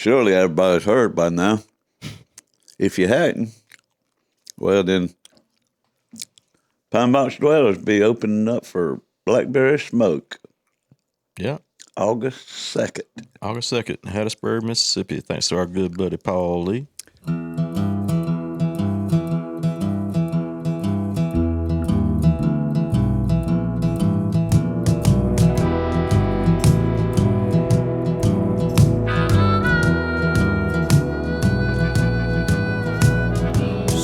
Surely everybody's heard by now. If you hadn't, well then, Pine Box Dwellers be opening up for Blackberry Smoke. Yeah. August 2nd. August 2nd, Hattiesburg, Mississippi. Thanks to our good buddy Paul Lee.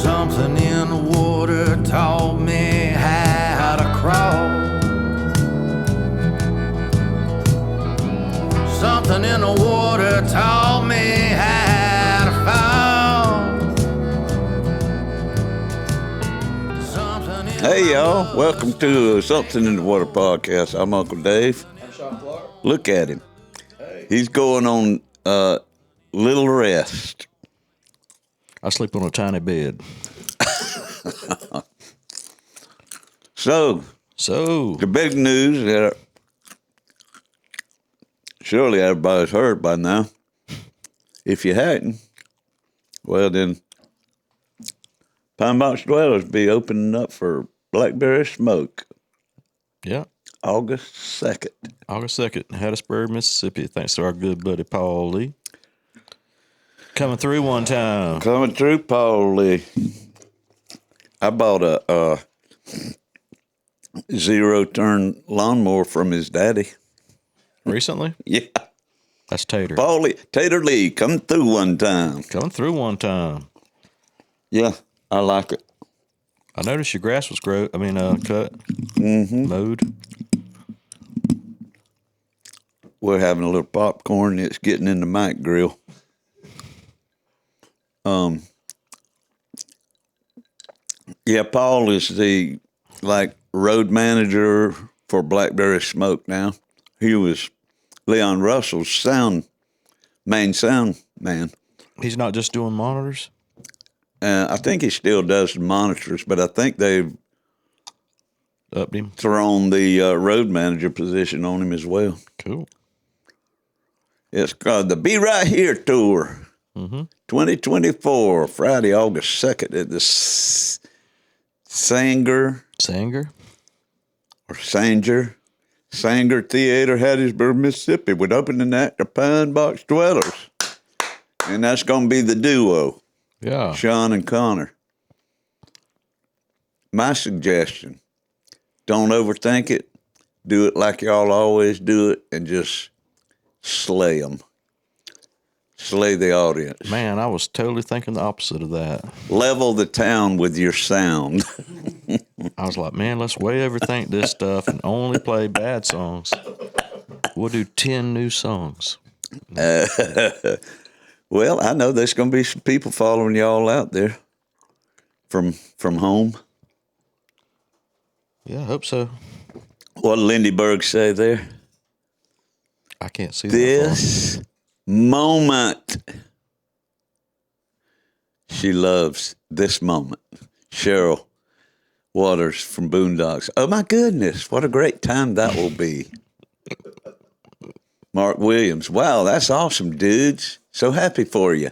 Something in the water taught me how to crawl. Something in the water taught me how to fall. Hey, y'all. Welcome to Something in the Water podcast. I'm Uncle Dave. I'm Sean Clark. Look at him. Hey. He's going on little rest. I sleep on a tiny bed. So, the big news that surely everybody's heard by now. If you hadn't, well then, Pine Box Dwellers be opening up for Blackberry Smoke. Yeah. August 2nd. August 2nd, Hattiesburg, Mississippi. Thanks to our good buddy Paul Lee. Coming through one time. Coming through, Paul Lee. I bought a zero-turn lawnmower from his daddy. Recently? Yeah. That's Tater. Paul Lee, Tater Lee, come through one time. Coming through one time. Yeah, I like it. I noticed your grass was cut. Mowed. We're having a little popcorn. It's getting in the mic grill. Yeah, Paul is the road manager for Blackberry Smoke now. He was Leon Russell's main sound man. He's not just doing monitors? I think he still does the monitors, but I think they've Upped him. thrown the road manager position on him as well. Cool. It's called the Be Right Here Tour. 2024, Friday, August 2nd at the Saenger Theater, Hattiesburg, Mississippi, with opening act of Pine Box Dwellers. And that's going to be the duo, Yeah. Sean and Connor. My suggestion, don't overthink it. Do it like y'all always do it and just slay them. Slay the audience. Man, I was totally thinking the opposite of that. Level the town with your sound. I was like, man, let's way overthink this stuff and only play bad songs. We'll do 10 new songs. Well, I know there's going to be some people following y'all out there from home. Yeah, I hope so. What did Lindy Berg say there? I can't see This moment. She loves this moment. Cheryl Waters from Boondocks. Oh, my goodness. What a great time that will be. Mark Williams. Wow, that's awesome, dudes. So happy for you.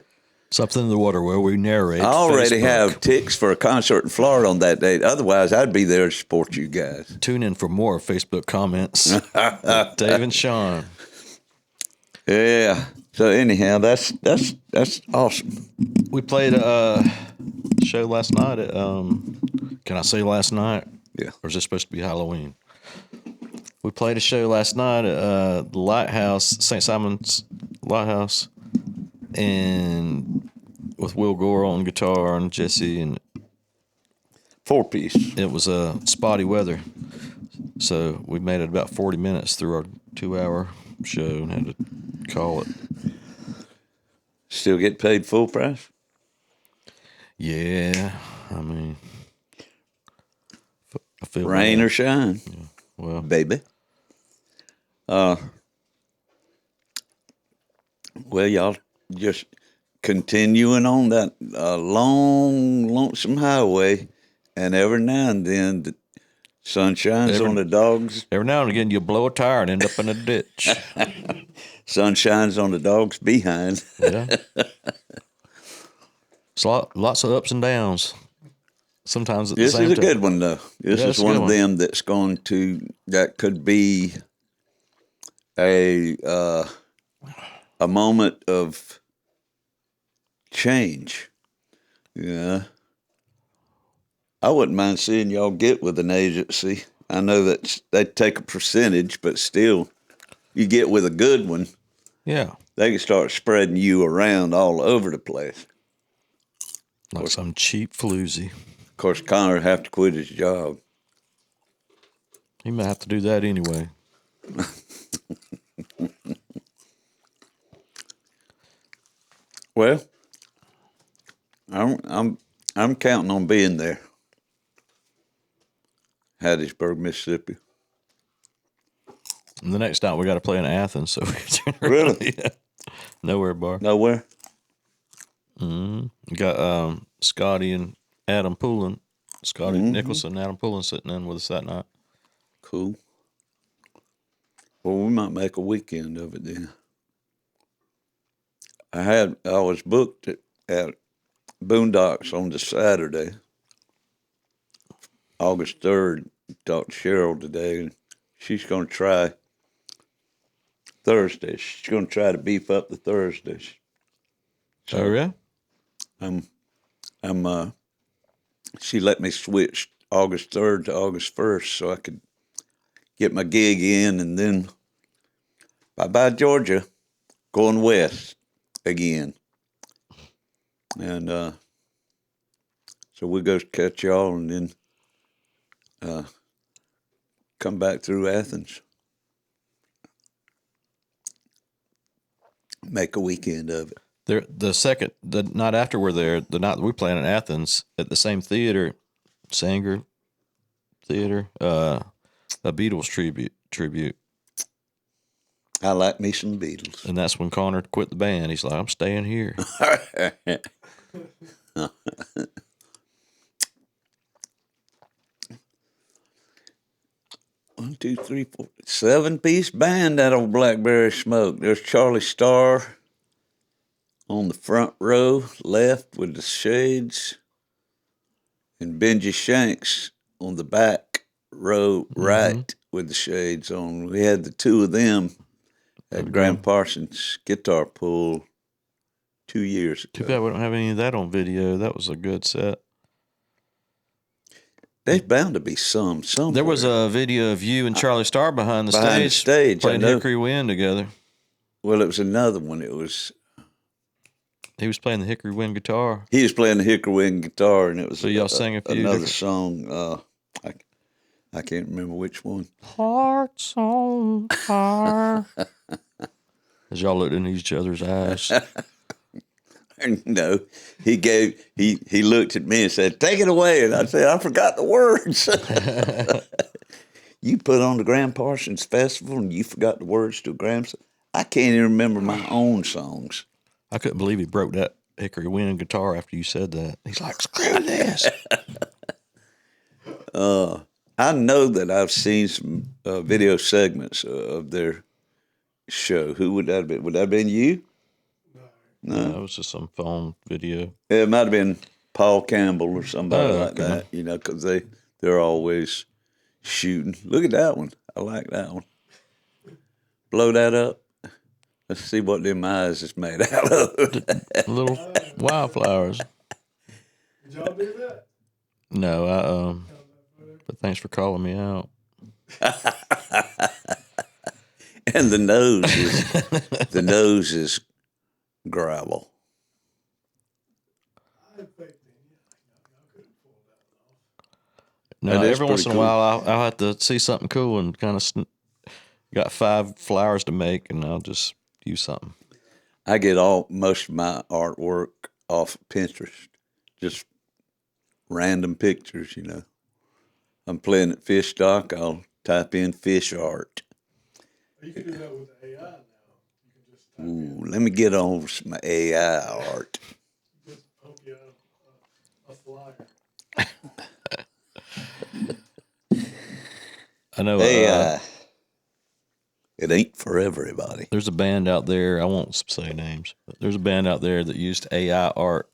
Something in the Water where we narrate. I already Facebook. have tickets for a concert in Florida on that date. Otherwise, I'd be there to support you guys. Tune in for more Facebook comments. with Dave and Sean. Yeah. So anyhow, that's awesome. We played a show last night at, can I say last night? Yeah. Or is this supposed to be Halloween? We played a show last night at the Lighthouse, St. Simon's Lighthouse, and with Will Gore on guitar and Jesse, and 4-piece. it was spotty weather. So we made it about 40 minutes through our 2-hour show and had to call it. Still get paid full price? Yeah, I mean, I feel Rain bad. or shine, Well, baby. Well, y'all just continuing on that long, lonesome highway, and every now and then the sun shines on the dogs. every now and again you blow a tire and end up in a ditch. Sun shines on the dog's behind. Yeah. It's lots of ups and downs. Sometimes at the This same is a time. good one, though. This Yeah, is it's a one good of one. them that could be a moment of change. Yeah. I wouldn't mind seeing y'all get with an agency. I know that they take a percentage, but still, you get with a good one, Yeah. they can start spreading you around all over the place. Like some cheap floozy. Of course, Connor would have to quit his job. He might have to do that anyway. Well, I'm counting on being there. Hattiesburg, Mississippi. And the next night we got to play in Athens, so Really? Yeah. Nowhere bar. Nowhere? We got Scotty and Adam Poulin, Scotty Nicholson and Adam Poulin sitting in with us that night. Cool. Well, we might make a weekend of it then. I was booked at Boondocks on the Saturday, August 3rd. Talked to Cheryl today, and she's going to try Thursday. She's going to try to beef up the Thursdays. Oh, yeah? She let me switch August 3rd to August 1st so I could get my gig in, and then bye-bye Georgia, going west again. And so we go catch y'all and then come back through Athens. Make a weekend of it. The night after we're there, the night that we playing in Athens at the same theater, Saenger Theater, a Beatles tribute. I like me some Beatles. And that's when Connor quit the band. He's like, I'm staying here. 1, 2, 3, 4, 7-piece band, that old Blackberry Smoke. There's Charlie Starr on the front row, left with the shades, and Benji Shanks on the back row, right with the shades on. We had the two of them at Graham Parsons Guitar Pool 2 years ago. Too bad we don't have any of that on video. That was a good set. There's bound to be some somewhere. There was a video of you and Charlie Starr behind the stage playing I know. Hickory Wind together. Well, it was another one. He was playing the Hickory Wind guitar. He was playing the Hickory Wind guitar, and it was So y'all sang a few another different song. I can't remember which one. Hearts on fire. As y'all looked into each other's eyes. No, he looked at me and said, "Take it away," and I said, "I forgot the words." You put on the Graham Parsons Festival, and you forgot the words to Graham. I can't even remember my own songs. I couldn't believe he broke that Hickory Wind guitar after you said that. He's like, screw this. I know that I've seen some video segments of their show. Who would that have been? Would that have been you? No, it was just some phone video. It might have been Paul Campbell or somebody like okay. that, because they're always shooting. Look at that one. I like that one. Blow that up. Let's see what them eyes is made out of. Little wildflowers. Did y'all do that? No, but thanks for calling me out. And the nose is gravel. I had faith in you. Y'all couldn't pull that off. No, That is every once in pretty a cool. while I'll have to see something cool and kind of got 5 flowers to make, and I'll just use something. I get most of my artwork off of Pinterest, just random pictures. I'm playing at Fish Dock. I'll type in fish art. You can do that with the AI now. You can just type Ooh, let me get on some AI art. just poke you a flyer. I know. AI. It ain't for everybody. There's a band out there. I won't say names, but there's a band out there that used AI art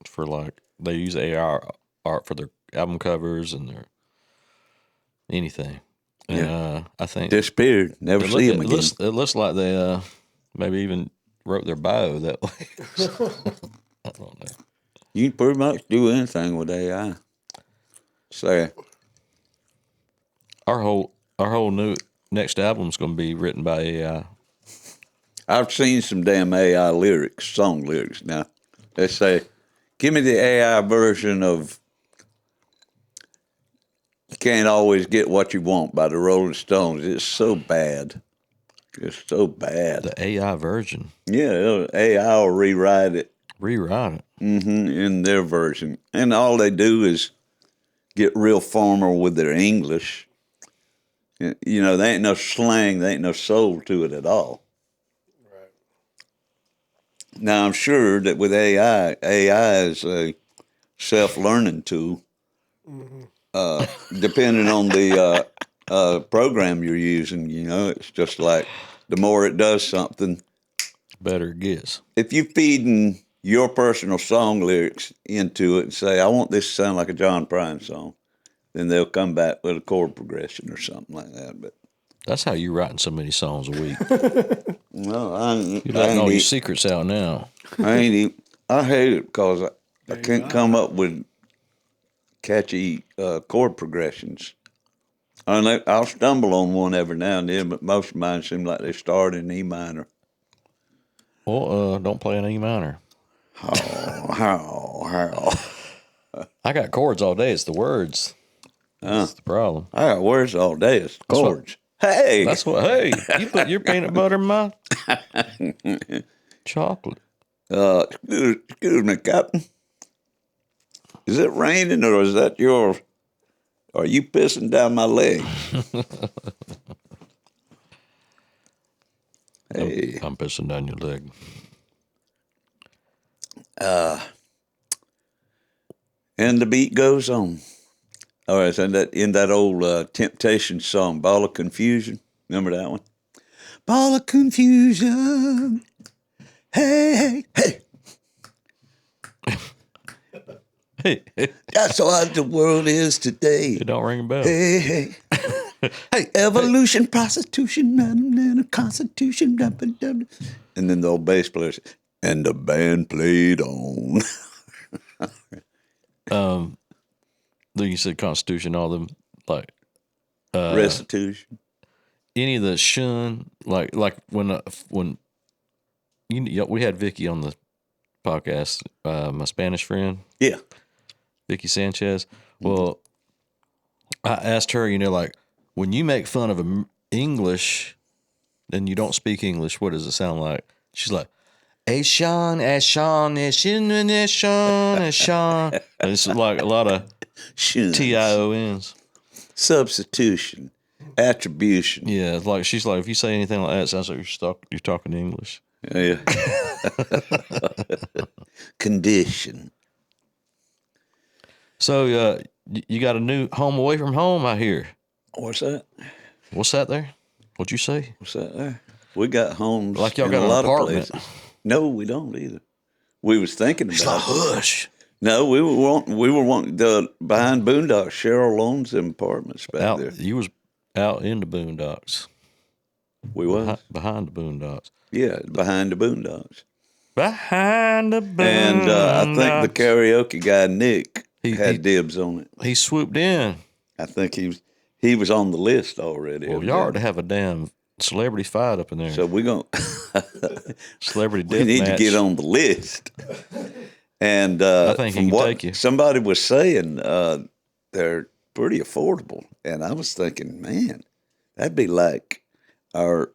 for they use AI art for their album covers and their anything. And I think Disappeared. Never see them again. It looks like they maybe even wrote their bio that way. I don't know. You can pretty much do anything with AI. So Our whole new next album's going to be written by AI. I've seen some damn AI lyrics, song lyrics. Now they say, "Give me the AI version of You Can't Always Get What You Want" by the Rolling Stones. It's so bad. It's so bad. The AI version. Yeah, AI will rewrite it. Rewrite it. In their version. And all they do is get real formal with their English. You know, there ain't no slang, there ain't no soul to it at all. Right. Now, I'm sure that with AI is a self-learning tool. Depending on the program you're using, you know, it's just like the more it does something, better it gets. if you're feeding your personal song lyrics into it and say, I want this to sound like a John Prine song, then they'll come back with a chord progression or something like that. But that's how you're writing so many songs a week. no, You're letting all your secrets out now. I hate it because I can't come up with catchy chord progressions. I'll stumble on one every now and then, but most of mine seem like they start in E minor. Well, don't play an E minor. How? I got chords all day. It's the words. That's the problem. I got words all day. It's chords. Hey! You put your peanut butter in my chocolate. Excuse me, Captain. Is it raining or is that are you pissing down my leg? Hey. I'm pissing down your leg. And the beat goes on. All right, so in that old Temptation song, Ball of Confusion. Remember that one? Ball of Confusion. Hey, hey, hey. That's how the world is today. It don't ring a bell. Hey, hey. Hey, evolution, prostitution, and constitution. And then the old bass player says, and the band played on. Then you said Constitution, all them like Restitution. any of the shun, like when we had Vicky on the podcast, my Spanish friend. Yeah. Vicky Sanchez. Well, I asked her, like when you make fun of English and you don't speak English, what does it sound like? She's like, Sean. It's like a lot of TIONs. Substitution. Attribution. Yeah, it's like she's like, if you say anything like that, it sounds like you're talking English. Yeah. Condition. So you got a new home away from home, I hear. What's that? What's that there? What'd you say? What's that there? We got homes like y'all in got a lot an apartment. of places. No, we don't either. We was thinking about It's like, hush. No, we were wanting the behind Boondocks. Cheryl owns them apartments back there. You was out in the boondocks. We was behind the boondocks. Yeah, behind the Boondocks. Behind the boondocks. And I think the karaoke guy Nick had dibs on it. He swooped in. I think he was on the list already. Well, y'all ought to have a damn celebrity fight up in there. So we're going celebrity death we need match. to get on the list. And I think he can take you. Somebody was saying they're pretty affordable. And I was thinking, man, that'd be like our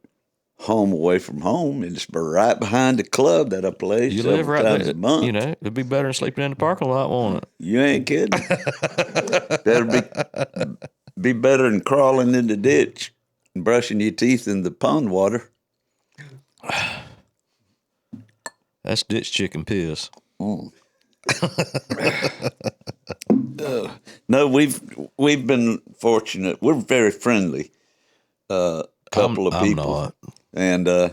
home away from home. It's right behind the club that I play You several live right times there. a month. It'd be better than sleeping in the parking lot, won't it? You ain't kidding. That'd be better than crawling in the ditch and brushing your teeth in the pond water. That's ditch chicken piss. No, we've been fortunate. We're very friendly couple of I'm people. not. And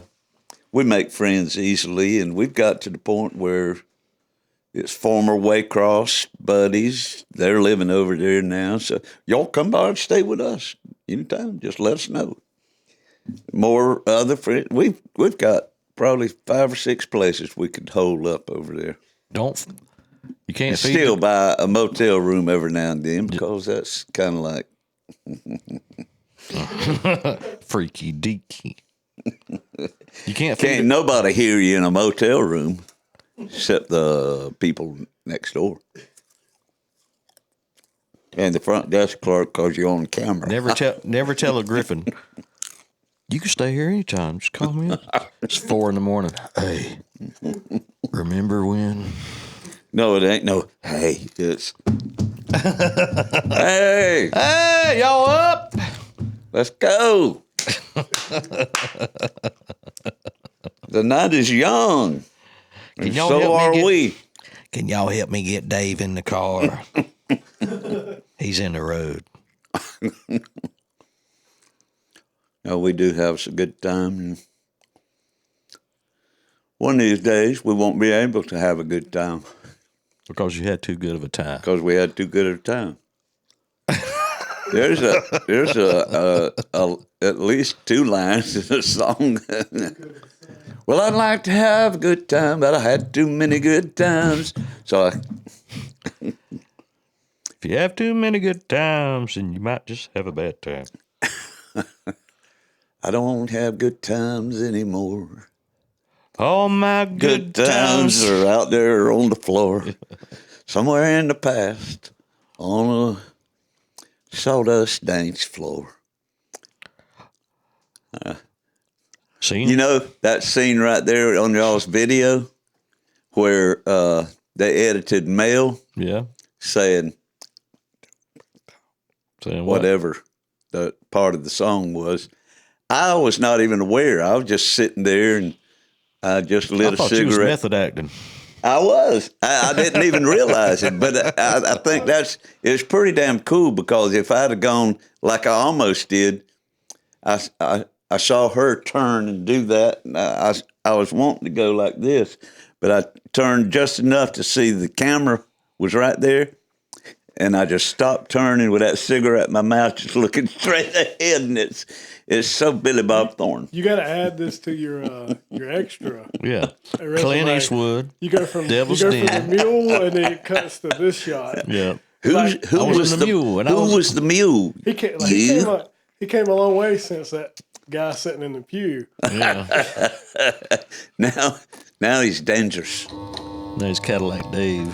we make friends easily, and we've got to the point where it's former Waycross buddies. They're living over there now. So y'all come by and stay with us anytime. Just let us know. More other friends. We've got probably 5 or 6 places we could hold up over there. You can't feed Still buy a motel room every now and then because that's kind of like freaky deaky. You can't can't nobody hear you in a motel room except the people next door and the front desk clerk because you're on camera. Never tell a griffin. You can stay here anytime. Just call me up. It's 4 a.m. Hey, remember when? No, it ain't no. Hey, it's hey, Hey, y'all up? let's go. The night is young, and y'all so help are me we. Can y'all help me get Dave in the car? He's in the road. No, we do have some good time. And one of these days, we won't be able to have a good time Because you had too good of a time. because we had too good of a time. There's at least 2 lines in the song. Well, I'd like to have a good time, but I had too many good times. So If you have too many good times, then you might just have a bad time. I don't have good times anymore. All my good times. are out there on the floor, somewhere in the past, on a sawdust dance floor. See? You know that scene right there on y'all's video where they edited Mel Yeah. saying Saying what? whatever the part of the song was. I was not even aware. I was just sitting there and I just lit I a thought you was cigarette. method acting. I was. I didn't even realize it, but I think it's pretty damn cool because if I'd have gone like I almost did, I saw her turn and do that, and I was wanting to go like this, but I turned just enough to see the camera was right there, and I just stopped turning with that cigarette in my mouth, just looking straight ahead, and it's so Billy Bob Thornton. You got to add this to your extra. Yeah. resume. Clint Eastwood. You go from Devil's from Den. the mule, and then it cuts to this shot. Yeah. Who I was in the mule, and I who was- was the mule? He came, You? he came a long way since that guy sitting in the pew. Yeah. Now he's dangerous. No, he's Cadillac Dave.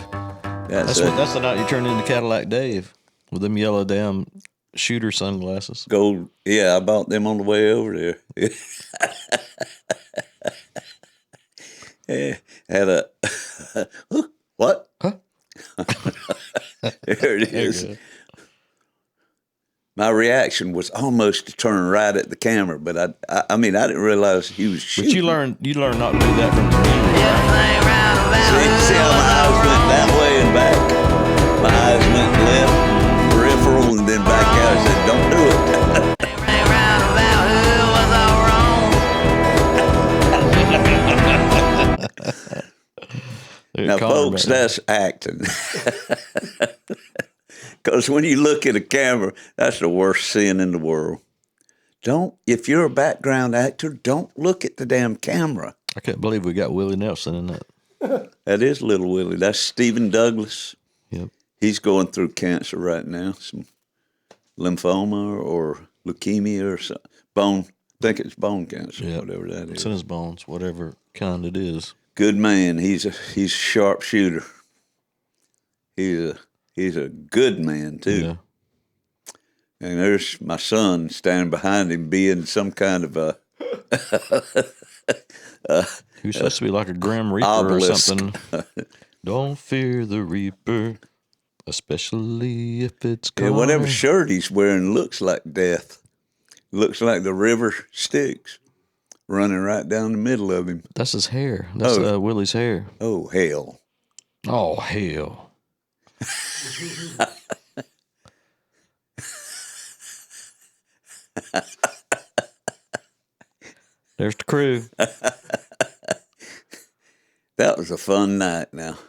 That's That's the night you turned into Cadillac Dave with them yellow damn shooter sunglasses. gold. Yeah, I bought them on the way over there. Yeah, had a what? Huh? There it is. My reaction was almost to turn right at the camera, but I mean I didn't realize he was shooting. But you learned not to do that from the beginning. See how my eyes went that way and back. My eyes went left, peripheral, and then back out. I said, "Don't do it." Now, folks, that's acting. Because when you look at a camera, that's the worst sin in the world. If you're a background actor, don't look at the damn camera. I can't believe we got Willie Nelson in that. That is Little Willie. That's Stephen Douglas. Yep. He's going through cancer right now, some lymphoma or leukemia or something. I think it's bone cancer, Yep. whatever that It's is. in his bones, whatever kind it is. Good man. He's a sharpshooter. He's a good man too. Yeah. And there's my son standing behind him, being some kind of a Who's supposed to be like a Grim Reaper obelisk. or something. Don't fear the Reaper, especially if it's Yeah, coming. whatever shirt he's wearing looks like death. Looks like the river Styx running right down the middle of him. That's his hair. That's Willie's hair. Oh, hell. Oh, hell. There's the crew. That was a fun night now.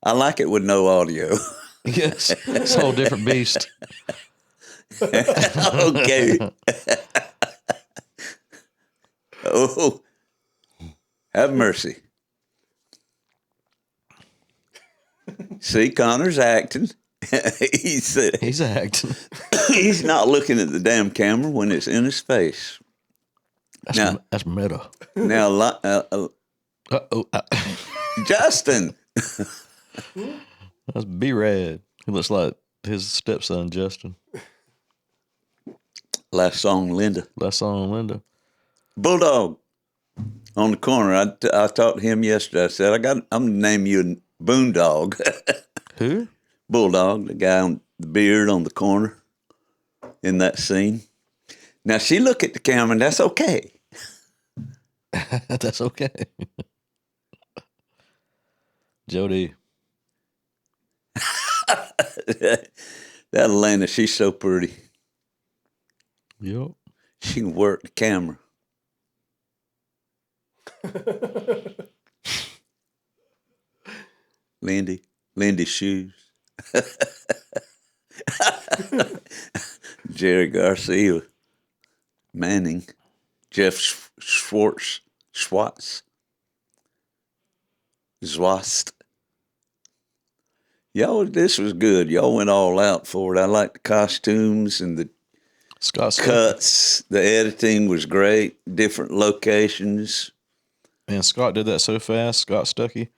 I like it with no audio. Yes, it's a whole different beast. Okay. Oh, have mercy. See, Connor's acting. He's acting. He's not looking at the damn camera when it's in his face. That's meta. Now, Justin. That's B-Rad. He looks like his stepson, Justin. Last song, Linda. Bulldog on the corner. I talked to him yesterday. I said, I'm going to name you Boondog. Who? Bulldog, the guy on the beard on the corner in that scene. Now, she look at the camera, and that's okay. That's okay. Jody. That Atlanta, she's so pretty. Yep. She can work the camera. Lindy's shoes. Jerry Garcia, Manning, Jeff Schwartz, Zwast. Y'all, this was good. Y'all went all out for it. I liked the costumes and the Scott cuts. The editing was great. Different locations. Man, Scott did that so fast. Scott Stuckey.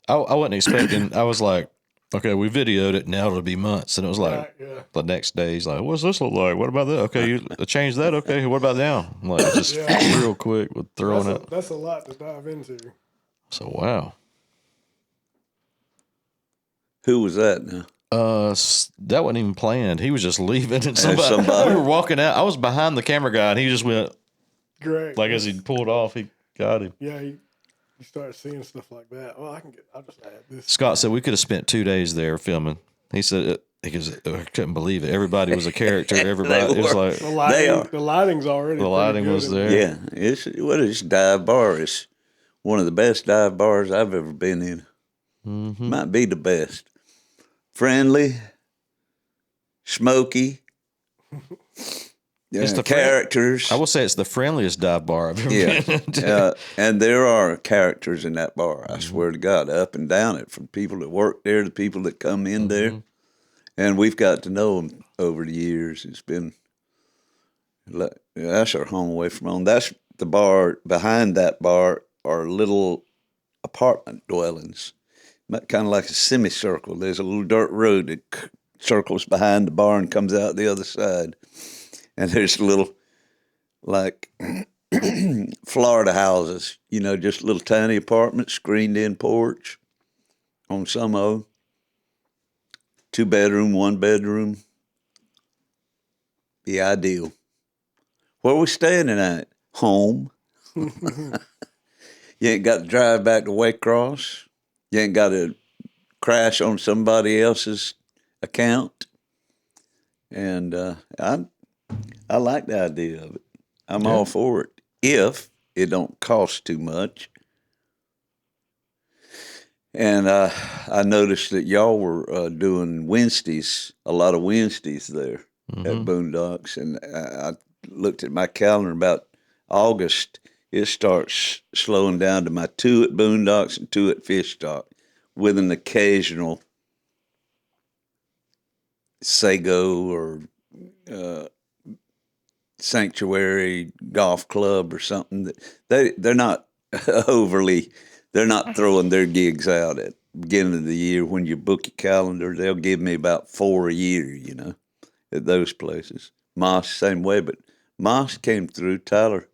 I wasn't expecting. I was like, okay, we videoed it. Now it'll be months, and it was like the next day. He's like, "What's this look like? What about that? Okay, you change that. Okay, what about now?" I'm like, just real quick with throwing it. That's a lot to dive into. So wow. Who was that now? That wasn't even planned. He was just leaving, and somebody. We were walking out. I was behind the camera guy, and he just went. Great. Like as he pulled off, he got him. Yeah, you start seeing stuff like that. Well, I'll just add this. Scott said we could have spent 2 days there filming. He said I couldn't believe it. Everybody was a character. Everybody it was like the lighting's already. The lighting was there. Yeah, it's dive bar. It's one of the best dive bars I've ever been in. Mm-hmm. Might be the best. Friendly, smoky. It's the characters. I will say it's the friendliest dive bar I've ever been in. And there are characters in that bar. I swear to God, up and down it, from people that work there to people that come in there. And we've got to know them over the years. It's been, that's our home away from home. That's the bar. Behind that bar are little apartment dwellings, kind of like a semicircle. There's a little dirt road that circles behind the bar and comes out the other side. And there's little, like, Florida houses, just little tiny apartments, screened-in porch on some of them. 2-bedroom, 1-bedroom. Be ideal. Where we staying tonight? Home. You ain't got to drive back to Waycross. You ain't got to crash on somebody else's account. And I like the idea of it. I'm all for it if it don't cost too much. And I noticed that y'all were doing Wednesdays, a lot of Wednesdays there at Boondocks. And I looked at my calendar about August. It starts slowing down to my 2 at Boondocks and 2 at Fish Dock with an occasional Sago or Sanctuary Golf Club or something. They're not they're not throwing their gigs out at the beginning of the year. When you book your calendar, they'll give me about 4 a year, at those places. Moss, same way, but Moss came through. Tyler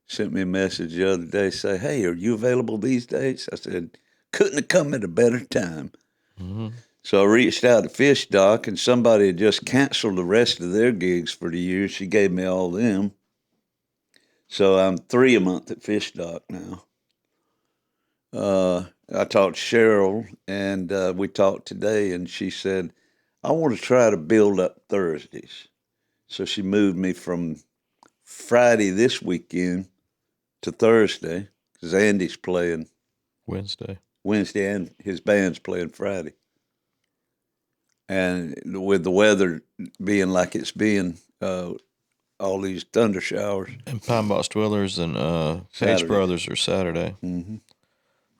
sent me a message the other day, say, "Hey, are you available these days?" I said, "Couldn't have come at a better time." Mm-hmm. So I reached out to Fish Dock, and somebody had just canceled the rest of their gigs for the year. She gave me all of them. So I'm 3 a month at Fish Dock now. I talked to Cheryl, and we talked today, and she said, "I want to try to build up Thursdays." So she moved me from Friday this weekend to Thursday because Andy's playing Wednesday. Wednesday and his band's playing Friday. And with the weather being like it's being, all these thunder showers. And Pine Box Dwellers and Page Brothers are Saturday. Mm-hmm.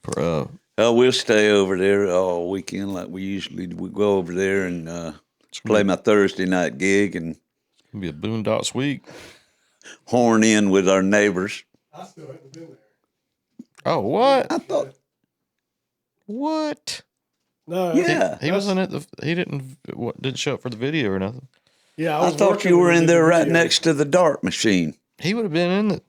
For we'll stay over there all weekend like we usually do. We go over there and play my Thursday night gig and it's gonna be a Boondocks week. horn in with our neighbors. I still haven't been there. Oh, what? I thought, What? No, yeah. He wasn't at the. He didn't show up for the video or nothing. yeah. I thought you were in there right next to the dart machine He would have been in it.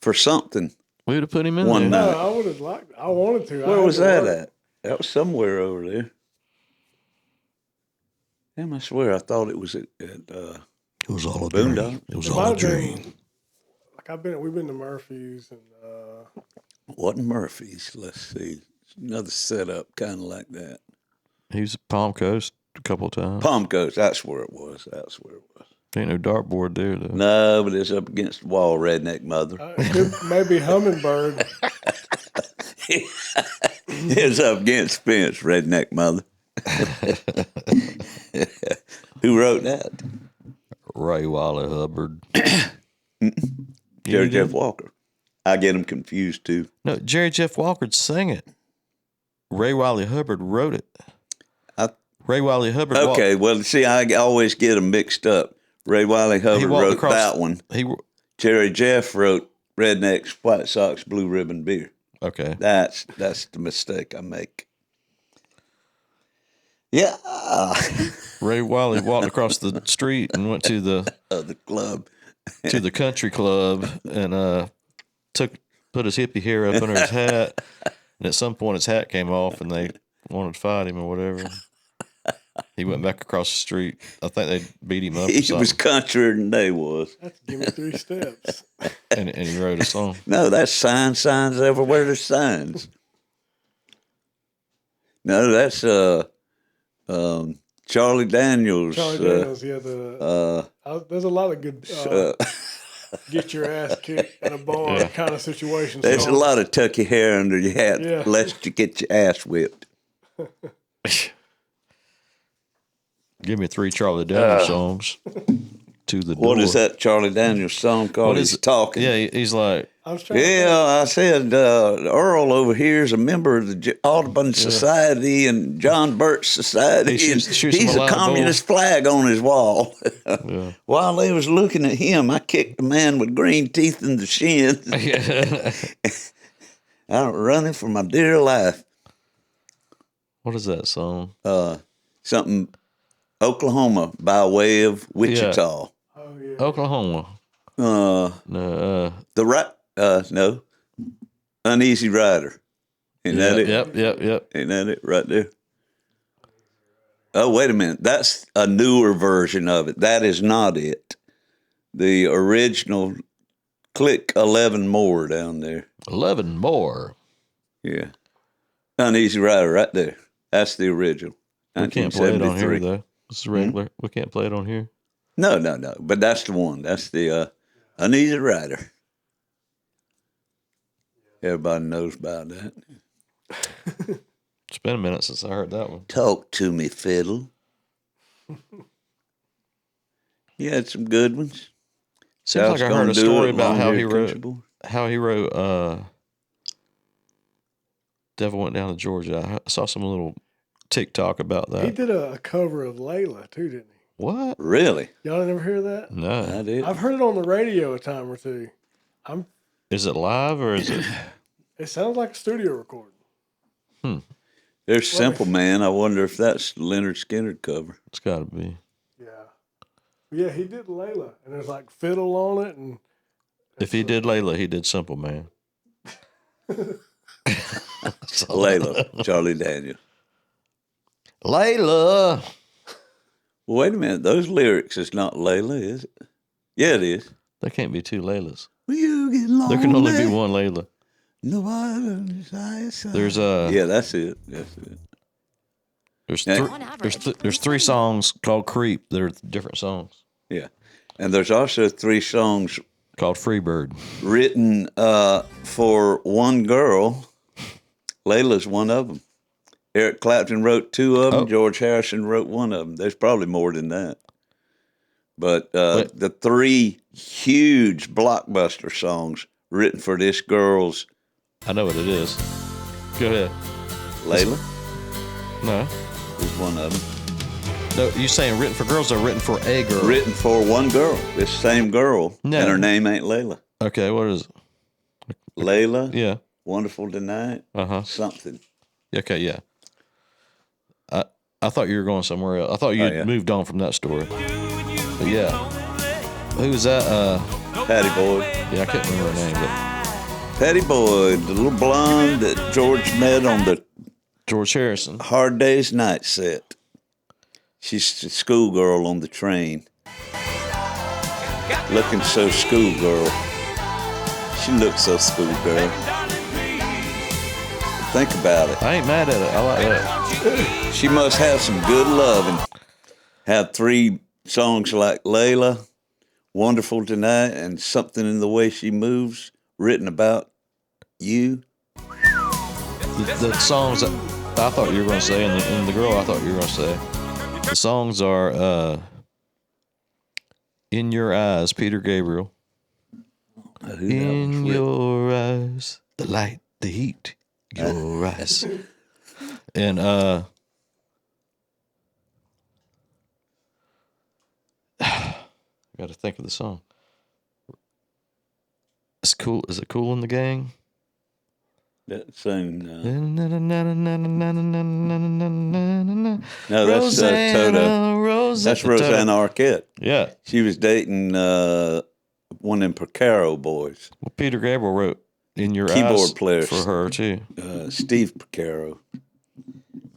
for something. We would have put him in One there. night. No, I would have liked. I wanted to. Where was that at? That was somewhere over there. Damn, I swear I thought it was at It was all a Boondock. dream. It was It all a might have dream. been- Like we've been to Murphy's and Wasn't Murphy's. Let's see. Another setup kind of like that. He was at Palm Coast a couple of times. Palm Coast, that's where it was. That's where it was. Ain't no dartboard there though. No, but it's up against the wall, redneck mother. maybe Hummingbird. It's up against the fence, redneck mother. Who wrote that? Ray Wiley Hubbard. Jerry Jeff Walker. I get them confused too. No, Jerry Jeff Walker sang it. Ray Wiley Hubbard wrote it. Ray Wiley Hubbard. Okay, well, see, I always get them mixed up. Ray Wiley Hubbard wrote that one. Jerry Jeff wrote Rednecks, White Sox, Blue Ribbon Beer. Okay. That's the mistake I make. Yeah. Ray Wiley walked across the street and went to the club. to the country club and put his hippie hair up under his hat. And at some point his hat came off and they wanted to fight him or whatever. He went back across the street. I think they beat him up. He was countryer than they was. That's give me 3 steps. And he wrote a song. No, that's signs everywhere. There's signs. No, that's Charlie Daniels. Charlie Daniels, yeah. There's a lot of good get your ass kicked in a bar kind of situation. There's a lot of tuck your hair under your hat Yeah. lest you get your ass whipped. Give me 3 Charlie Daniels songs. To the door. What is that Charlie Daniels song called? He's talking. Yeah, he's like, I was trying to Yeah, I said Earl over here is a member of the Audubon Society and John Birch Society. He and shoots he's him a a live communist flag on his wall. While they was looking at him, I kicked a man with green teeth in the shins. I'm running for my dear life. what is that song? Something Oklahoma by way of Wichita. Oh yeah. Oklahoma. No, Uneasy Rider. Isn't that it? Yep. Ain't that it right there? Oh, wait a minute. That's a newer version of it. That is not it. The original, click 11 more down there. 11 more. Yeah. Uneasy Rider right there. That's the original. We can't play it on here 1973. though. This is regular. We can't play it on here. No. But that's the one. That's the Uneasy Rider. Everybody knows about that. It's been a minute since I heard that one. Talk to me, fiddle. You had some good ones. Seems like I heard a Gonna Do story It, about Long how Hair he Country wrote Boy. Devil Went Down to Georgia. I saw some little TikTok about He that. did a cover of Layla too, didn't he? What? Really? Y'all never hear that? No. I did. I've heard it on the radio a time or two. Is it live or is it? It sounds like a studio recording. There's Simple Man. I wonder if that's Leonard Skinner cover. It's got to be. Yeah. Yeah, he did Layla, and there's like fiddle on it, and If he did Layla, he did Simple Man. Layla, Charlie Daniels. Layla. Well, wait a minute. Those lyrics is not Layla, is it? Yeah, it is. There can't be 2 Laylas. Will you get lonely? There can only be one Layla. Nobody desires. There's Yeah, that's it. That's it. there's 3 songs called Creep that are different songs. Yeah. And there's also 3 songs called Freebird. Written for one girl. Layla's one of them. Eric Clapton wrote 2 of them. Oh. George Harrison wrote 1 of them. There's probably more than that. But the 3 huge blockbuster songs written for this girl's... I know what it is. Go ahead. Layla No. is one of them. No, you saying written for girls or written for a girl? Written for one girl. This same girl. No. And her name ain't Layla. Okay, what is it? Layla. Yeah. Wonderful Tonight. Something. Okay, yeah. I thought you were going somewhere else. I thought you had moved on from that story. But yeah. Who's that? Patty Boyd. Yeah, I can't remember her name, but Patty Boyd, the little blonde that George met on the George Harrison. Hard Day's Night set. She's the schoolgirl on the train. Looking so schoolgirl. She looks so schoolgirl. Think about it. I ain't mad at it. I like that. She must have some good loving. Have 3 songs like Layla, Wonderful Tonight, and Something in the Way She Moves, written about you. The songs that I thought you were going to say, and the girl I thought you were going to say, the songs are In Your Eyes, Peter Gabriel. In your eyes, the light, the heat, your eyes. And I got to think of the song. It's cool. Is it Cool in the Gang? That song. No, No, that's Toto. That's Rosanna Arquette. Yeah. She was dating one of them Precaro boys. Well, Peter Gabriel wrote In Your Keyboard Eyes player. for her, too. Steve Precaro.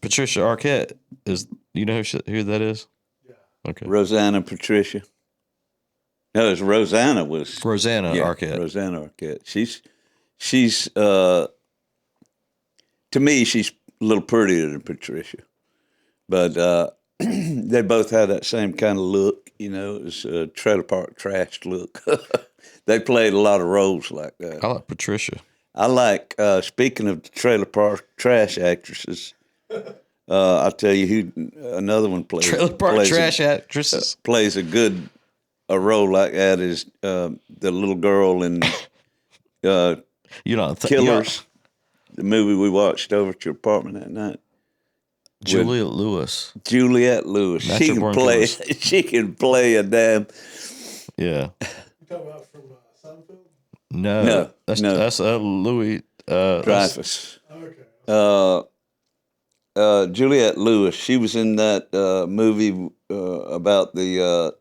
Patricia Arquette is, you know who that is? Yeah. Okay. Rosanna Patricia. No, it's Rosanna was. Rosanna Arquette. Rosanna Arquette. She's to me, she's a little prettier than Patricia. But they both had that same kind of look, you know, it was a trailer park trash look. They played a lot of roles like that. I like Patricia. I like, speaking of trailer park trash actresses, I'll tell you who another one plays. Trailer park trash actresses. Plays a role like that is the little girl in Killers, the movie we watched over at your apartment that night. Juliette Lewis. Juliette Lewis. She can play. She can play a damn. Yeah. You talking about from Seinfeld? No, that's Louis Dreyfus. Okay. Juliette Lewis. She was in that movie about the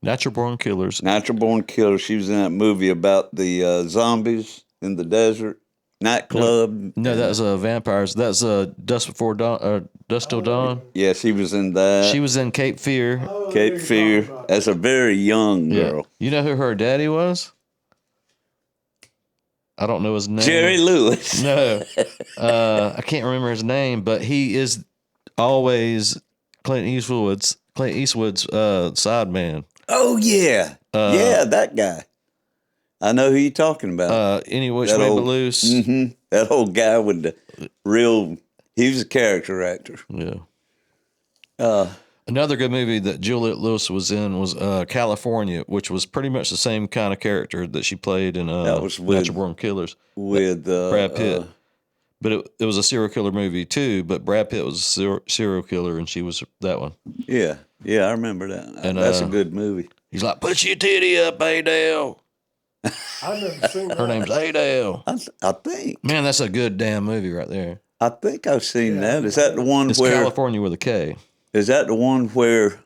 Natural Born Killers. Natural Born Killers. She was in that movie about the zombies in the desert nightclub. No, that was vampires. That's Dusk Before Dawn. Dusk Till Dawn. Yeah, she was in that. She was in Cape Fear. Cape Fear as a very young girl. Yeah. You know who her daddy was? I don't know his name. Jerry Lewis. No, I can't remember his name, but he is always Clint Eastwood's side man. Oh yeah, yeah, that guy. I know who you're talking about. Any Which Way But Loose. Mm-hmm. That old guy with the real. He was a character actor. Yeah. Another good movie that Juliette Lewis was in was California, which was pretty much the same kind of character that she played in Natural Born Killers with Brad Pitt. But it was a serial killer movie too. But Brad Pitt was a serial killer, and she was that one. Yeah, I remember that. And that's a good movie. He's like, "Put your titty up, Adele." I've never seen that. Her name's Adele. I think. Man, that's a good damn movie right there. I think I've seen that. Is that the one It's where California with a K? Is that the one where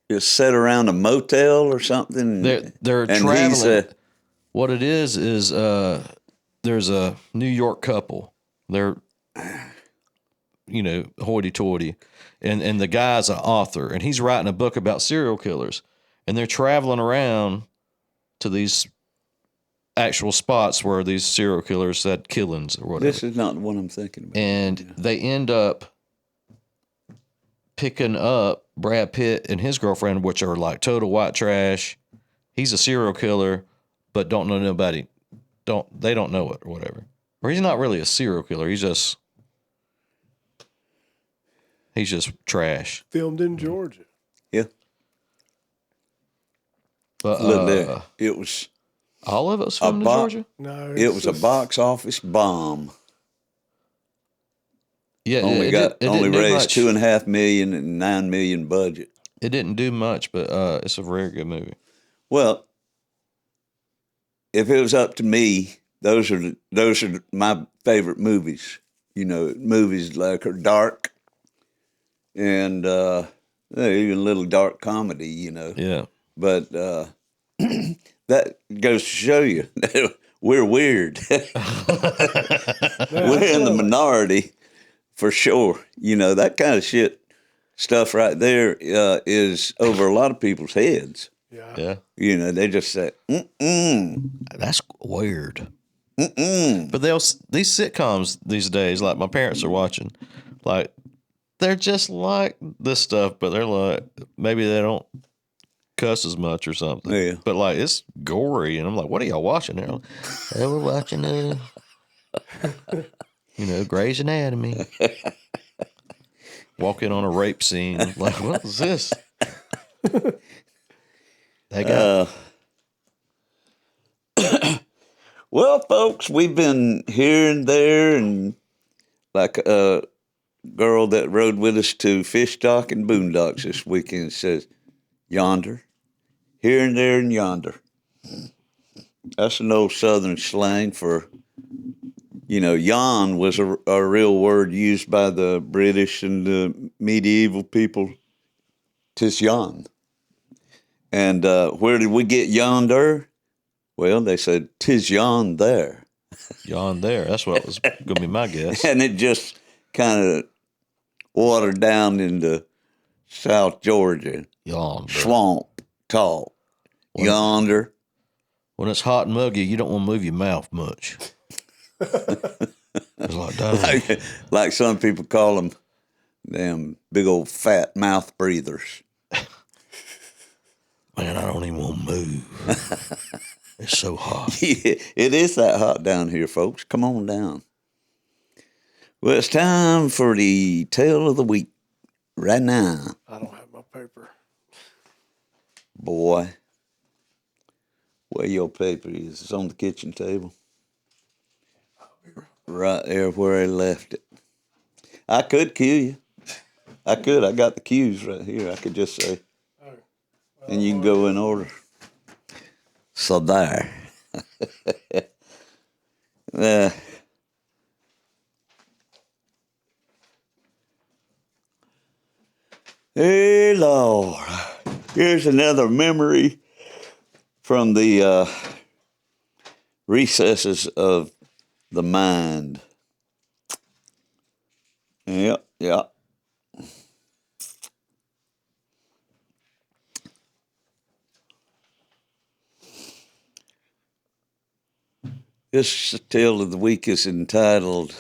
it's set around a motel or something? They're traveling. What it is there's a New York couple. They're, hoity-toity. And the guy's an author, and he's writing a book about serial killers. And they're traveling around to these actual spots where these serial killers had killings or whatever. This is not the one I'm thinking about. And they end up picking up Brad Pitt and his girlfriend, which are like total white trash. he's a serial killer, but don't know nobody. They don't know it or whatever. Or he's not really a serial killer. He's just trash. Filmed in Georgia. Yeah. But Look there. It was all of it was filmed in Georgia? No, it was a box office bomb. Yeah, Only raised $2.5 million and $9 million budget. It didn't do much, but it's a very good movie. Well, if it was up to me, those are my favorite movies. You know, movies like are dark and even a little dark comedy. You know. Yeah. But that goes to show you we're weird. We're in the minority for sure. You know, that kind of stuff right there is over a lot of people's heads. Yeah. You know, they just say, That's weird. But these sitcoms these days, like my parents are watching, like they're just like this stuff, but they're like maybe they don't cuss as much or something. Yeah. But like it's gory, and I'm like, what are y'all watching? They're like, oh, we're watching Grey's Anatomy. Walking on a rape scene. Like, what is this? They got well, folks, we've been here and there, and like a girl that rode with us to Fish Dock and Boondocks this weekend says, yonder, here and there and yonder. That's an old Southern slang for, yon was a real word used by the British and the medieval people. 'Tis yon. And where did we get yonder? Well, they said, 'tis yon there. yon there. That's what was going to be my guess. And it just kind of watered down into South Georgia. Yonder. Swamp talk. Yonder. When it's hot and muggy, you don't want to move your mouth much. It's like, dang. Like some people call them, damn big old fat mouth breathers. Man, I don't even want to move. It's so hot. Yeah, it is that hot down here, folks. Come on down. Well, it's time for the tale of the week right now. I don't have my paper. Boy, where your paper is? It's on the kitchen table. Right there where I left it. I could cue you. I could. I got the cues right here. I could just say, and you can go in order. So there. Hey, Lord. Here's another memory from the recesses of the mind. Yep. This tale of the week is entitled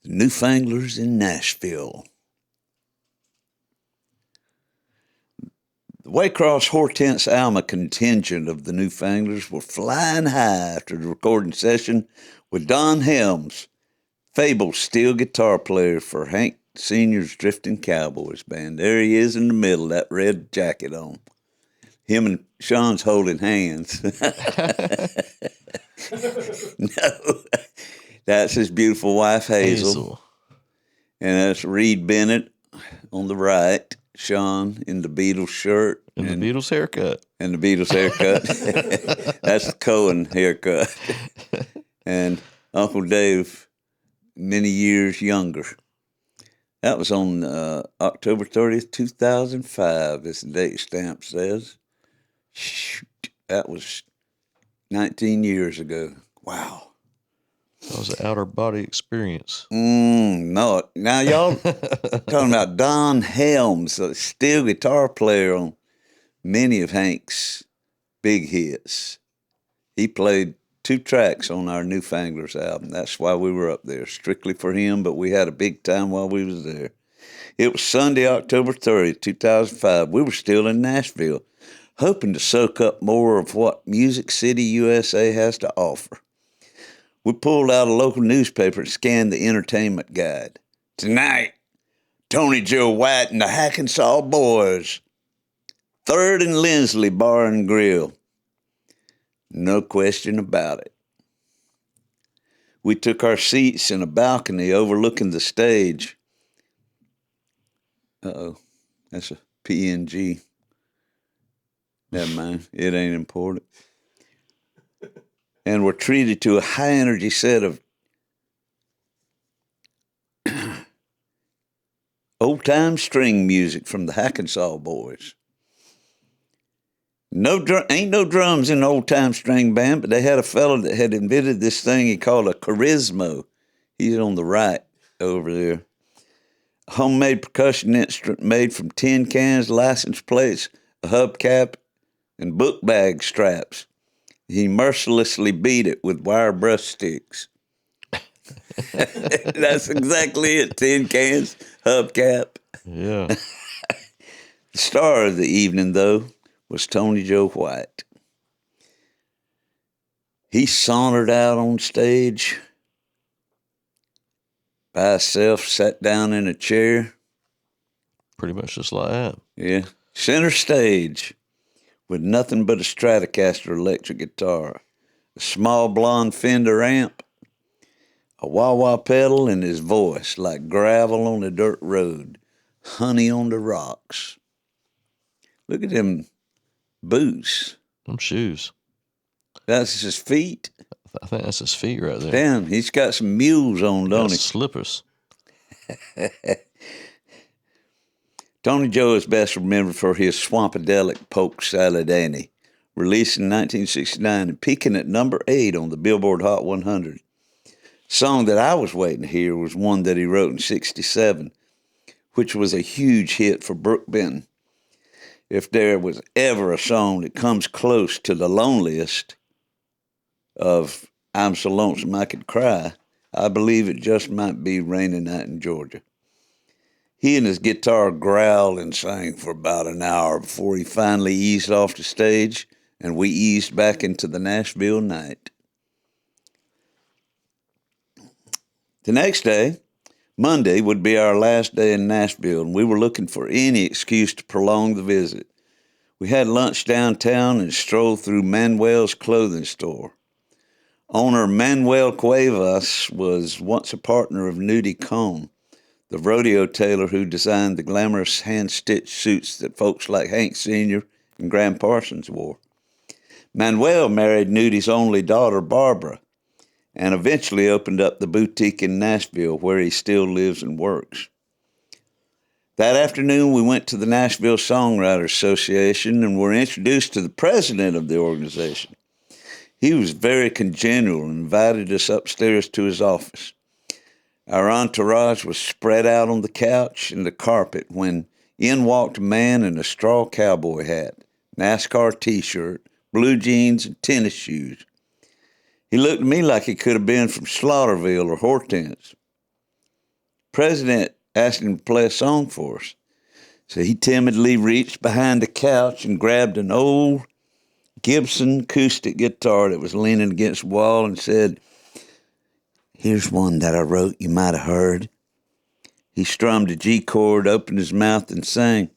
Newfanglers in Nashville. The Waycross Hortense Alma contingent of the Newfanglers were flying high after the recording session with Don Helms, Fable's steel guitar player for Hank Sr.'s Drifting Cowboys band. There he is in the middle, that red jacket on. Him and Sean's holding hands. No, that's his beautiful wife, Hazel. And that's Reed Bennett on the right, Sean in the Beatles shirt. And the Beatles haircut. And the Beatles haircut. That's the Cohen haircut. And Uncle Dave, many years younger. That was on October 30th, 2005, as the date stamp says. Shoot, that was 19 years ago. Wow. That was an outer body experience. No. Now, y'all talking about Don Helms, a steel guitar player on many of Hank's big hits. He played 2 tracks on our Newfanglers album. That's why we were up there, strictly for him, but we had a big time while we was there. It was Sunday, October 30th, 2005. We were still in Nashville, hoping to soak up more of what Music City, USA has to offer. We pulled out a local newspaper and scanned the entertainment guide. Tonight, Tony Joe White and the Hackensaw Boys. 3rd and Lindsley Bar and Grill. No question about it. We took our seats in a balcony overlooking the stage. Uh-oh, that's a PNG. Never mind, it ain't important. And were treated to a high-energy set of old-time string music from the Hackensaw Boys. Ain't no drums in the old-time string band, but they had a fellow that had invented this thing he called a charismo. He's on the right over there. A homemade percussion instrument made from tin cans, license plates, a hubcap, and book bag straps. He mercilessly beat it with wire brush sticks. That's exactly it. Tin cans, hubcap. Yeah. The star of the evening, though, was Tony Joe White. He sauntered out on stage by himself, sat down in a chair. Pretty much just like that. Yeah. Center stage with nothing but a Stratocaster electric guitar, a small blonde Fender amp, a wah-wah pedal, and his voice like gravel on a dirt road, honey on the rocks. Look at them boots. Them shoes. That's his feet. I think that's his feet right there. Damn, he's got some mules on, don't he? Slippers. Tony Joe is best remembered for his Swampadelic Polk Salad Annie, released in 1969 and peaking at number 8 on the Billboard Hot 100. The song that I was waiting to hear was one that he wrote in 1967, which was a huge hit for Brooke Benton. If there was ever a song that comes close to the loneliest of I'm So Lonesome I Could Cry, I believe it just might be Rainy Night in Georgia. He and his guitar growled and sang for about an hour before he finally eased off the stage and we eased back into the Nashville night. The next day, Monday, would be our last day in Nashville, and we were looking for any excuse to prolong the visit. We had lunch downtown and strolled through Manuel's clothing store. Owner Manuel Cuevas was once a partner of Nudie Cohn, the rodeo tailor who designed the glamorous hand-stitched suits that folks like Hank Sr. and Graham Parsons wore. Manuel married Nudie's only daughter, Barbara, and eventually opened up the boutique in Nashville where he still lives and works. That afternoon, we went to the Nashville Songwriter Association and were introduced to the president of the organization. He was very congenial and invited us upstairs to his office. Our entourage was spread out on the couch and the carpet when in walked a man in a straw cowboy hat, NASCAR t-shirt, blue jeans, and tennis shoes. He looked at me like he could have been from Slaughterville or Hortense. President asked him to play a song for us. So he timidly reached behind the couch and grabbed an old Gibson acoustic guitar that was leaning against the wall and said, "Here's one that I wrote you might have heard." He strummed a G chord, opened his mouth, and sang,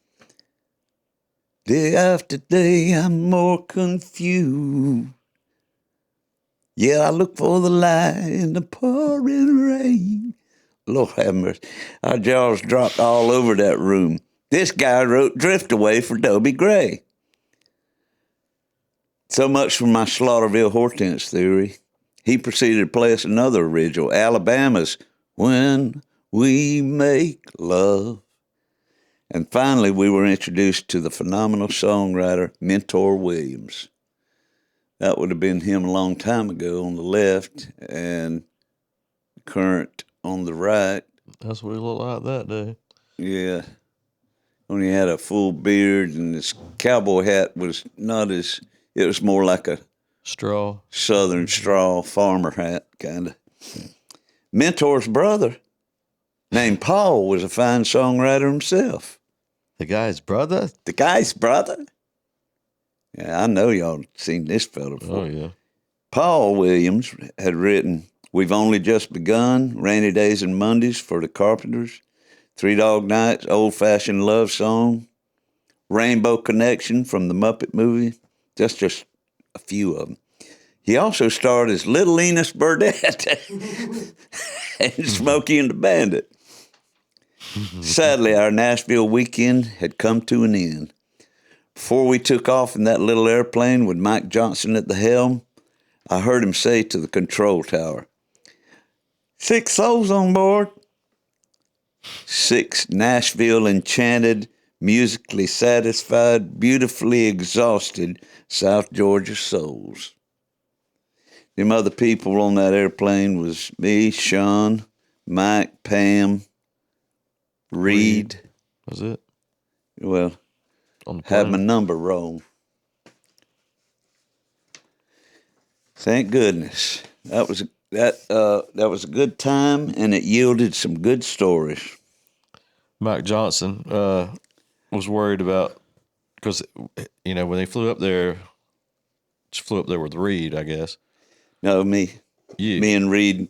"Day after day I'm more confused. Yeah, I look for the light in the pouring rain." Lord have mercy. Our jaws dropped all over that room. This guy wrote Drift Away for Dobie Gray. So much for my Slaughterville Hortense theory. He proceeded to play us another original, Alabama's When We Make Love. And finally, we were introduced to the phenomenal songwriter Mentor Williams. That would have been him a long time ago on the left and current on the right. That's what he looked like that day. Yeah. Only had a full beard and his cowboy hat was not as, it was more like a Straw. southern straw farmer hat, kind of. Mentor's brother, named Paul was a fine songwriter himself. The guy's brother? The guy's brother? Yeah, I know y'all seen this fella before. Oh, yeah. Paul Williams had written We've Only Just Begun, Rainy Days and Mondays for the Carpenters, Three Dog Nights, Old Fashioned Love Song, Rainbow Connection from the Muppet movie. That's just a few of them. He also starred as Little Enos Burdette and Smokey and the Bandit. Sadly, our Nashville weekend had come to an end. Before we took off in that little airplane with Mike Johnson at the helm, I heard him say to the control tower, 6 souls on board. 6 Nashville enchanted, musically satisfied, beautifully exhausted South Georgia souls. Them other people on that airplane was me, Sean, Mike, Pam, Reed. Was it? Well, On the had my plane? number wrong. Thank goodness. That was a good time, and it yielded some good stories. Mike Johnson was worried about, because, you know, when they flew up there, just flew up there with Reed, I guess. No, me. You. Me and Reed,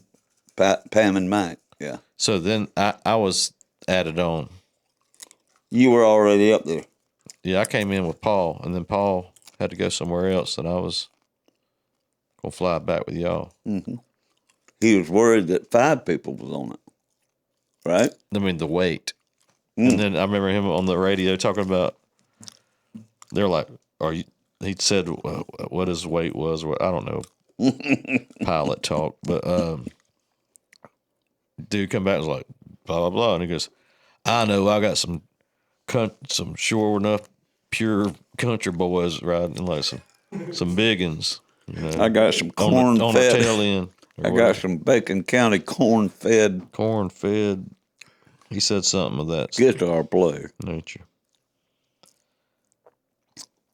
Pam and Mike. Yeah. So then I was added on. You were already up there. Yeah, I came in with Paul, and then Paul had to go somewhere else, and I was going to fly back with y'all. Mm-hmm. He was worried that 5 people was on it. Right? I mean, the weight. And then I remember him on the radio talking about, they're like, he said what his weight was, I don't know, pilot talk, but dude come back and was like, blah, blah, blah, and he goes, I know, I got some sure enough pure country boys riding, like some biggins. You know, I got some on the corn-fed. tail end. I got some Bacon County corn-fed He said something of that guitar player. nature.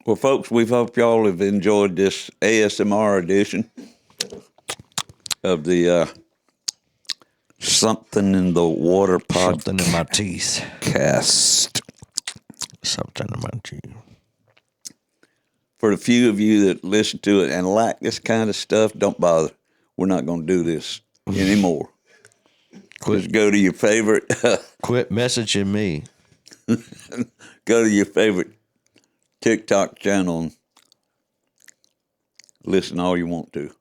Well, folks, we hope y'all have enjoyed this ASMR edition of the Something in the Water podcast. Something in my teeth. Something in my teeth. For the few of you that listen to it and like this kind of stuff, don't bother. We're not going to do this anymore. Just go to your favorite. Quit messaging me. Go to your favorite TikTok channel and listen all you want to.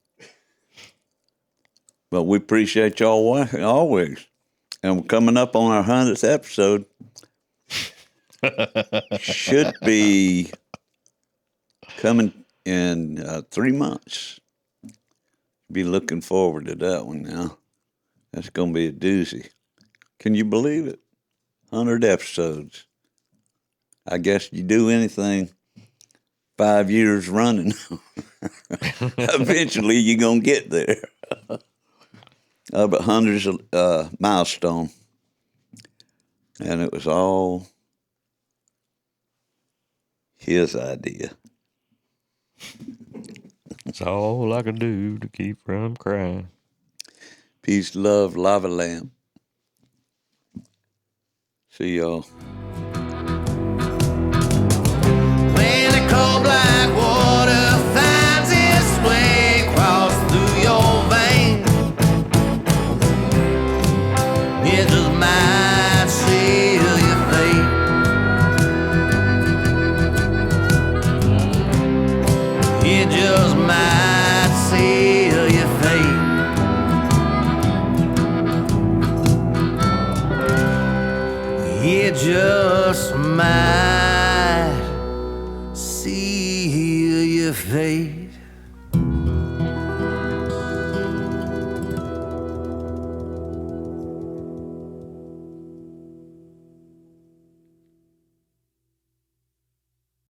But we appreciate y'all always. And we're coming up on our 100th episode. Should be coming in 3 months. Be looking forward to that one now. That's going to be a doozy. Can you believe it? 100 episodes. I guess you do anything 5 years running. Eventually you're going to get there. But 100's a milestone. And it was all his idea. It's all I can do to keep from crying. Peace, love, lava lamp. See y'all. When the cold black water finds its way across through your veins, it just might seal your fate. It just might seal your fate. It just might seal your fate.